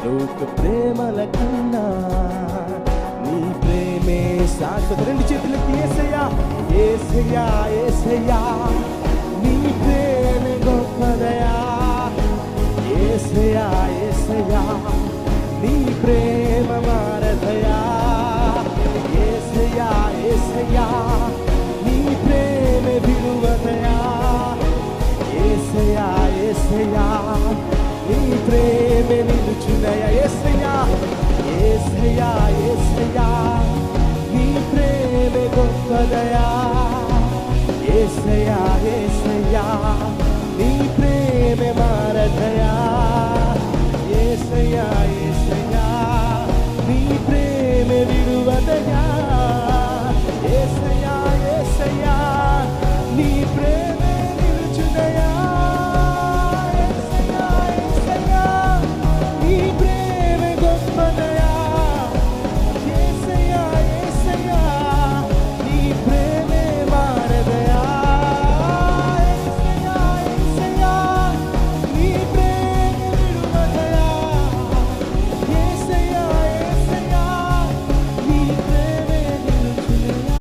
లోక ప్రేమల కన్నా నీ ప్రేమే శాశ్వత. రెండు చేతులకి యేసయ్యా యేసయ్యా యేసయ్యా నీ ప్రేమే గొప్పదయా. యేసయ్యా యేసయ్యా నీ ప్రేమ మారదయా. యేసయ్యా యేసయ్యా నీ ప్రేమే విలువదయా. యేసయ్యా యేసయ్యా నీ ప్రేమే నిలుచునయా. యేసయ్యా యేసయ్యా యేసయ్యా నీ ప్రేమే గొప్పదయా. యేసయ్యా యేసయ్యా నీ ప్రేమే మారదయా. యేసయ్యా